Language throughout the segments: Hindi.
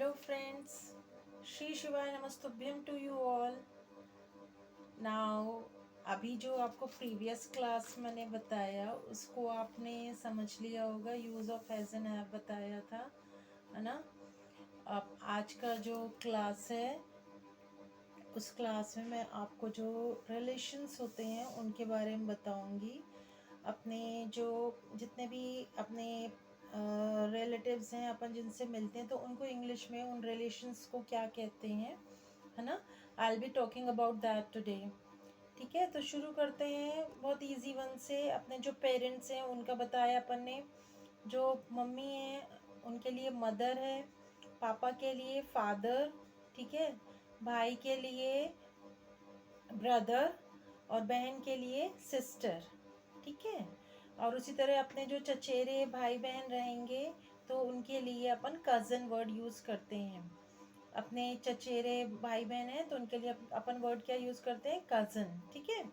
Hello friends, श्री शिवाय नमस्तुभ्यम टू यू ऑल। नाउ अभी जो आपको प्रीवियस क्लास मैंने बताया उसको आपने समझ लिया होगा। Use of has and have बताया था, है ना। अब आज का जो क्लास है उस क्लास में मैं आपको जो रिलेशंस होते हैं उनके बारे में बताऊंगी। अपने जो जितने भी अपने रिलेटिव्स हैं, अपन जिनसे मिलते हैं, तो उनको इंग्लिश में उन रिलेशंस को क्या कहते हैं, है ना। I will be talking about that today. ठीक है, तो शुरू करते हैं बहुत इजी वन से। अपने जो पेरेंट्स हैं उनका बताया अपन ने। जो मम्मी है उनके लिए मदर है, पापा के लिए फादर, ठीक है, भाई के लिए ब्रदर और बहन के लिए सिस्टर, ठीक है। और उसी तरह अपने जो चचेरे भाई बहन रहेंगे तो उनके लिए अपन कज़न वर्ड यूज़ करते हैं। अपने चचेरे भाई बहन हैं तो उनके लिए अपन वर्ड क्या यूज़ करते हैं, कज़न, ठीक है।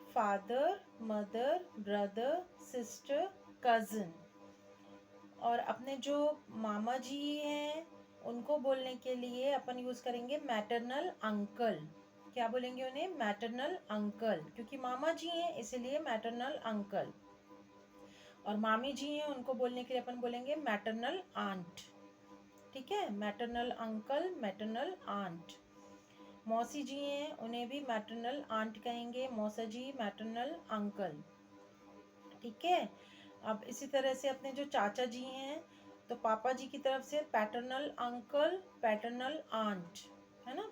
Father, mother, brother, sister, cousin. और अपने जो मामा जी हैं उनको बोलने के लिए अपन यूज़ करेंगे मैटरनल अंकल। क्या बोलेंगे उन्हें, मैटरनल अंकल, क्योंकि मामा जी हैं इसीलिए मैटरनल अंकल। और मामी जी हैं उनको बोलने के लिए अपन बोलेंगे मैटरनल आंट, ठीक है। Maternal uncle, maternal aunt. मौसी जी हैं उन्हें भी मैटरनल आंट कहेंगे, मौसा जी मैटरनल अंकल, ठीक है। अब इसी तरह से अपने जो चाचा जी हैं तो पापा जी की तरफ से पैटर्नल अंकल, पैटर्नल आंट, है ना।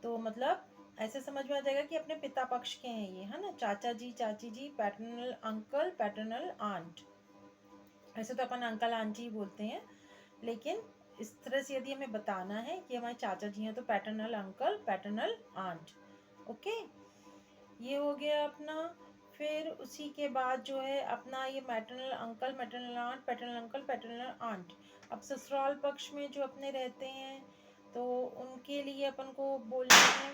तो मतलब ऐसे समझ में आ जाएगा कि अपने पिता पक्ष के हैं ये, है ना। चाचा जी, चाची जी, पैटर्नल अंकल, पैटर्नल आंट। ऐसे तो अपन अंकल आंटी ही बोलते हैं, लेकिन इस तरह से यदि हमें बताना है कि हमारे चाचा जी हैं तो paternal uncle, paternal aunt, okay. ये हो गया अपना। फिर उसी के बाद जो है अपना ये maternal uncle, maternal aunt, paternal uncle, paternal aunt. अब ससुराल पक्ष में जो अपने रहते हैं तो उनके लिए अपन को बोलना है,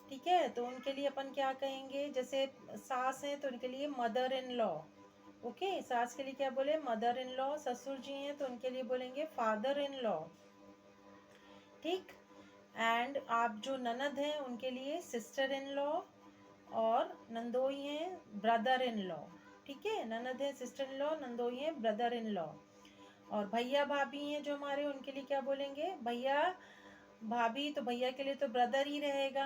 ठीक है। तो उनके लिए अपन क्या कहेंगे, जैसे सास हैं तो उनके लिए मदर इन लॉ, ओके। सास के लिए क्या बोले, मदर इन लॉ। ससुर जी हैं तो उनके लिए बोलेंगे फादर इन लॉ, ठीक। एंड आप जो ननद हैं उनके लिए सिस्टर इन लॉ, और नंदोई हैं ब्रदर इन लॉ, ठीक है। ननद है सिस्टर इन लॉ, नंदोई हैं ब्रदर इन लॉ। और भैया भाभी हैं जो हमारे, उनके लिए क्या बोलेंगे, भैया भाभी। तो भैया के लिए तो ब्रदर ही रहेगा,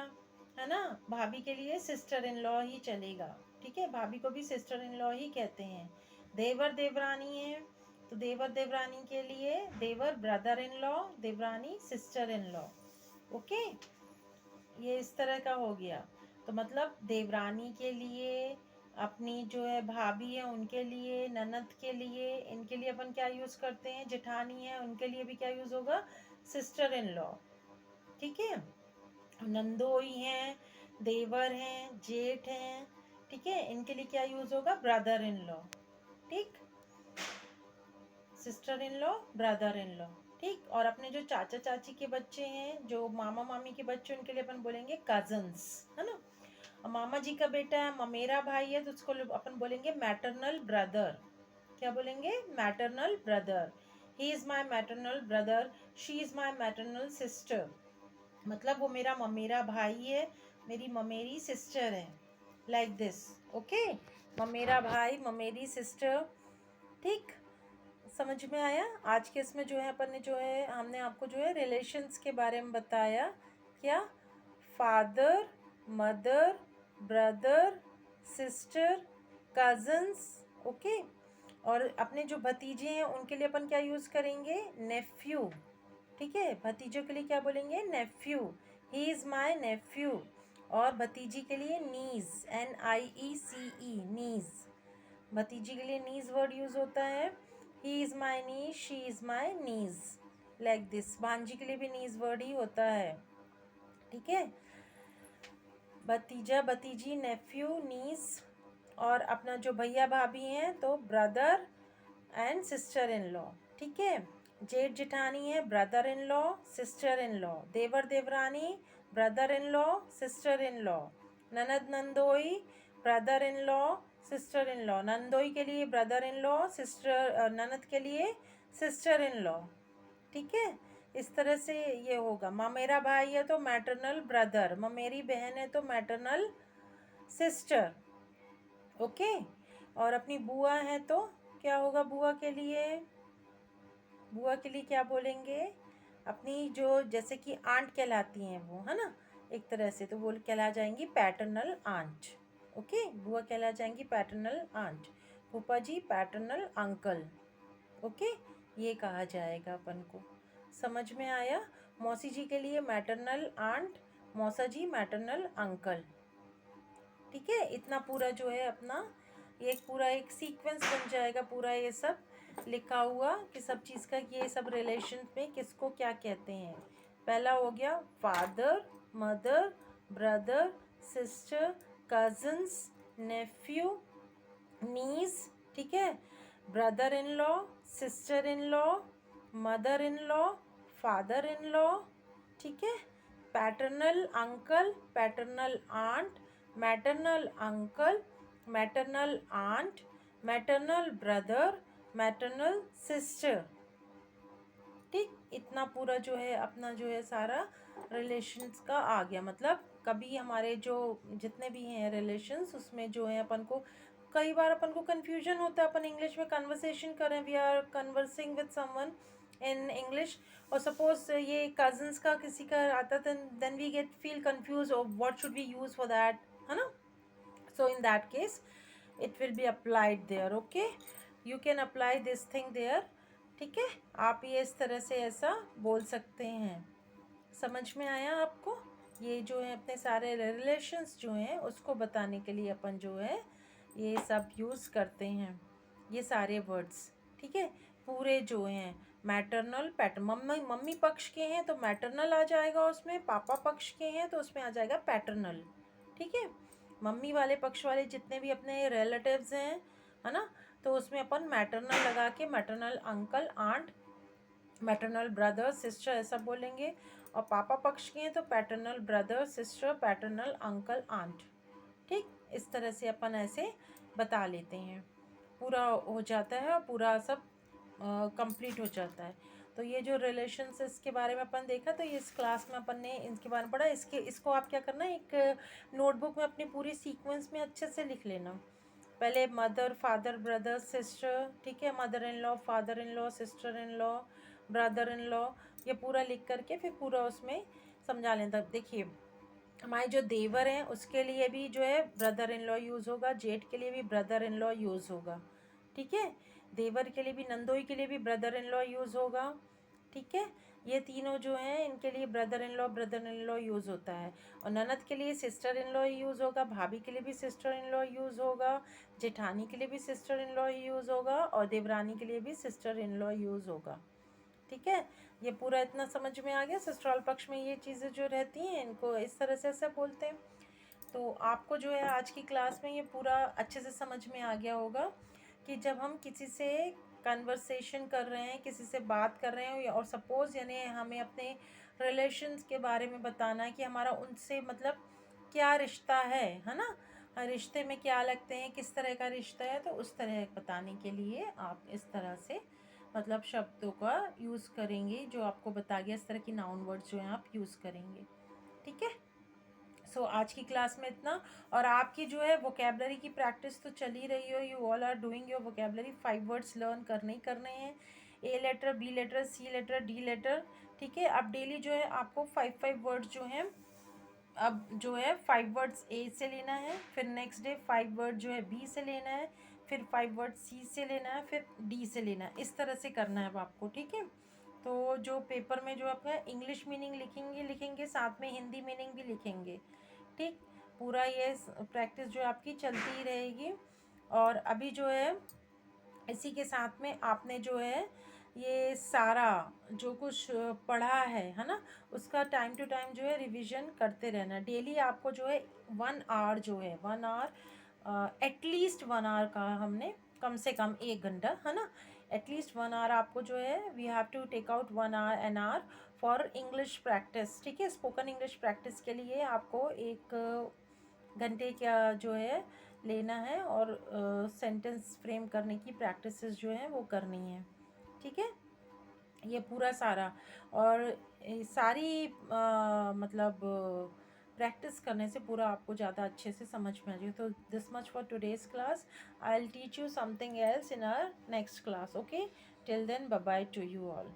है ना। भाभी के लिए सिस्टर इन लॉ ही चलेगा, ठीक है। भाभी को भी सिस्टर इन लॉ ही कहते हैं। देवर देवरानी है तो देवर देवरानी के लिए देवर ब्रदर इन लॉ, देवरानी सिस्टर इन लॉ, ओके। ये इस तरह का हो गया। तो मतलब देवरानी के लिए, अपनी जो है भाभी है उनके लिए, ननद के लिए, इनके लिए अपन क्या यूज़ करते हैं, जेठानी है उनके लिए भी क्या यूज़ होगा, सिस्टर इन लॉ, ठीक है। नंदोई हैं, देवर हैं, जेठ हैं, ठीक है, इनके लिए क्या यूज़ होगा, ब्रदर इन लॉ, ठीक। Sister in law, brother in law, ठीक। और अपने जो चाचा चाची के बच्चे हैं, जो मामा मामी के बच्चे, उनके लिए अपन बोलेंगे कजन्स, है ना। और मामा जी का बेटा है, ममेरा भाई है, तो उसको अपन बोलेंगे मैटरनल ब्रदर। क्या बोलेंगे, maternal brother. He is my maternal brother, she is my maternal sister. मतलब वो मेरा ममेरा भाई है, मेरी ममेरी सिस्टर है, लाइक दिस, ओके। ममेरा भाई, ममेरी सिस्टर, ठीक। समझ में आया। आज के इसमें जो है अपन ने जो है, हमने आपको जो है रिलेशंस के बारे में बताया। क्या, father, mother, brother, sister, cousins, okay. और अपने जो भतीजे हैं उनके लिए अपन क्या यूज़ करेंगे, नेफ्यू, ठीक है। भतीजों के लिए क्या बोलेंगे, nephew, he is my nephew. और भतीजी के लिए नीज, NIECE, नीज। भतीजी के लिए नीज वर्ड यूज़ होता है। ही is my knees, she is my knees, like this. भांजी के लिए भी नीज वर्ड ही होता है, ठीक है। भतीजा, भतीजी, नेफ्यू, नीज। और अपना जो भैया भाभी हैं तो brother and sister in law, ठीक है। जेठ जेठानी है, brother in law, sister in law. देवर देवरानी, brother in law, sister in law. ननद नंदोई, brother in law, sister in law. नंदोई के लिए ब्रदर इन लॉ, सिस्टर, ननद के लिए सिस्टर इन लॉ, ठीक है। इस तरह से ये होगा। माँ मेरा भाई है तो मैटरनल ब्रदर, माँ मेरी बहन है तो मैटरनल सिस्टर। ओके। और अपनी बुआ है तो क्या होगा बुआ के लिए? बुआ के लिए क्या बोलेंगे? अपनी जो जैसे कि आंट कहलाती हैं वो, है ना, एक तरह से, तो वो कहला जाएंगी पैटर्नल आंट। ओके, बुआ कहला जाएंगी पैटर्नल आंट, फूफा जी पैटर्नल अंकल। ओके, ये कहा जाएगा अपन को। समझ में आया? मौसी जी के लिए मैटरनल आंट, मौसा जी मैटरनल अंकल। ठीक है, इतना पूरा जो है अपना ये पूरा एक सीक्वेंस बन जाएगा, पूरा ये सब लिखा हुआ कि सब चीज़ का ये सब रिलेशन में किसको क्या कहते हैं। पहला हो गया father, mother, brother, sister, cousins, nephew, niece. ठीक है, brother in law, sister in law, mother in law, father in law. ठीक है, paternal uncle, paternal aunt, maternal uncle, maternal aunt, maternal brother, maternal sister. ठीक, इतना पूरा जो है अपना जो है सारा रिलेशंस का आ गया। मतलब कभी हमारे जो जितने भी हैं रिलेशंस उसमें जो है अपन को कई बार अपन को कन्फ्यूजन होता है। अपन इंग्लिश में कन्वर्सेशन करें, we are conversing with someone in English, और सपोज ये कजन्स का किसी का आता then we get feel confuse of what should we use for that, है ना। So in that case it will be applied there. Okay, you can apply this thing there. ठीक है, आप ये इस तरह से ऐसा बोल सकते हैं। समझ में आया आपको? ये जो है अपने सारे रिलेशंस जो हैं उसको बताने के लिए अपन जो है ये सब यूज़ करते हैं, ये सारे वर्ड्स। ठीक है, पूरे जो हैं मैटरनल मम्मी मम्मी पक्ष के हैं तो मैटरनल आ जाएगा उसमें, पापा पक्ष के हैं तो उसमें आ जाएगा पैटर्नल। ठीक है, मम्मी वाले पक्ष वाले जितने भी अपने रिलेटिव्स हैं, है ना, तो उसमें अपन मैटरनल लगा के maternal uncle aunt, maternal brother sister ऐसा बोलेंगे। और पापा पक्ष के हैं तो paternal brother sister, paternal uncle aunt. ठीक, इस तरह से अपन ऐसे बता लेते हैं, पूरा हो जाता है और पूरा सब कंप्लीट हो जाता है। तो ये जो रिलेशंस इसके बारे में अपन देखा, तो ये इस क्लास में अपन ने इनके बारे में पढ़ा। इसको आप क्या करना, एक नोटबुक में अपनी पूरी सीक्वेंस में अच्छे से लिख लेना। पहले मदर, फादर, ब्रदर, सिस्टर। ठीक है, mother in law, father in law, sister in law, brother in law, ये पूरा लिख करके फिर पूरा उसमें समझा लेना। देखिए हमारे जो देवर हैं उसके लिए भी जो है ब्रदर इन लॉ यूज़ होगा, जेठ के लिए भी ब्रदर इन लॉ यूज़ होगा। ठीक है, देवर के लिए भी, नंदोई के लिए भी ब्रदर इन लॉ यूज़ होगा। ठीक है, ये तीनों जो हैं इनके लिए ब्रदर इन लॉ यूज़ होता है। और ननद के लिए सिस्टर इन लॉ यूज़ होगा, भाभी के लिए भी सिस्टर इन लॉ यूज़ होगा, जेठानी के लिए भी सिस्टर इन लॉ यूज़ होगा, और देवरानी के लिए भी सिस्टर इन लॉ यूज़ होगा। ठीक है, ये पूरा इतना समझ में आ गया। ससुराल पक्ष में ये चीज़ें जो रहती हैं इनको इस तरह से ऐसा बोलते हैं। तो आपको जो है आज की क्लास में ये पूरा अच्छे से समझ में आ गया होगा कि जब हम किसी से कन्वर्सेशन कर रहे हैं, किसी से बात कर रहे हैं, और सपोज़ यानी हमें अपने रिलेशंस के बारे में बताना है कि हमारा उनसे मतलब क्या रिश्ता है ना, रिश्ते में क्या लगते हैं, किस तरह का रिश्ता है, तो उस तरह बताने के लिए आप इस तरह से मतलब शब्दों का यूज़ करेंगे जो आपको बता गया। इस तरह की नाउन वर्ड्स जो हैं आप यूज़ करेंगे। ठीक है, सो आज की क्लास में इतना। और आपकी जो है वोकेबलरी की प्रैक्टिस तो चल ही रही हो, you all are doing your vocabulary. 5 words learn करने ही करने हैं, A letter, B letter, C letter, D letter. ठीक है, अब डेली जो है आपको 5 वर्ड्स जो हैं, अब जो है 5 वर्ड्स ए से लेना है, फिर नेक्स्ट डे 5 वर्ड जो है बी से लेना है, फिर 5 वर्ड सी से लेना है, फिर डी से लेना है। इस तरह से करना है अब आपको। ठीक है, तो जो पेपर में जो आपका इंग्लिश मीनिंग लिखेंगे साथ में हिंदी मीनिंग भी लिखेंगे। ठीक, पूरा ये प्रैक्टिस जो आपकी चलती ही रहेगी। और अभी जो है इसी के साथ में आपने जो है ये सारा जो कुछ पढ़ा है ना, उसका टाइम टू टाइम जो है रिवीजन करते रहना। डेली आपको जो है 1 आवर जो है 1 आवर, एटलीस्ट 1 आवर का हमने कम से कम 1 घंटा, है ना, एटलीस्ट 1 आवर आपको जो है we have to take out 1 hour an hour for English practice. ठीक है, स्पोकन इंग्लिश प्रैक्टिस के लिए आपको 1 घंटे का जो है लेना है, और सेंटेंस फ्रेम करने की प्रैक्टिसेस जो हैं वो करनी है। ठीक है, ये पूरा सारा। और सारी मतलब प्रैक्टिस करने से पूरा आपको ज़्यादा अच्छे से समझ में आ जाएगा। तो this much for today's class. I will teach you something else in our next class. Okay, till then bye bye to you all.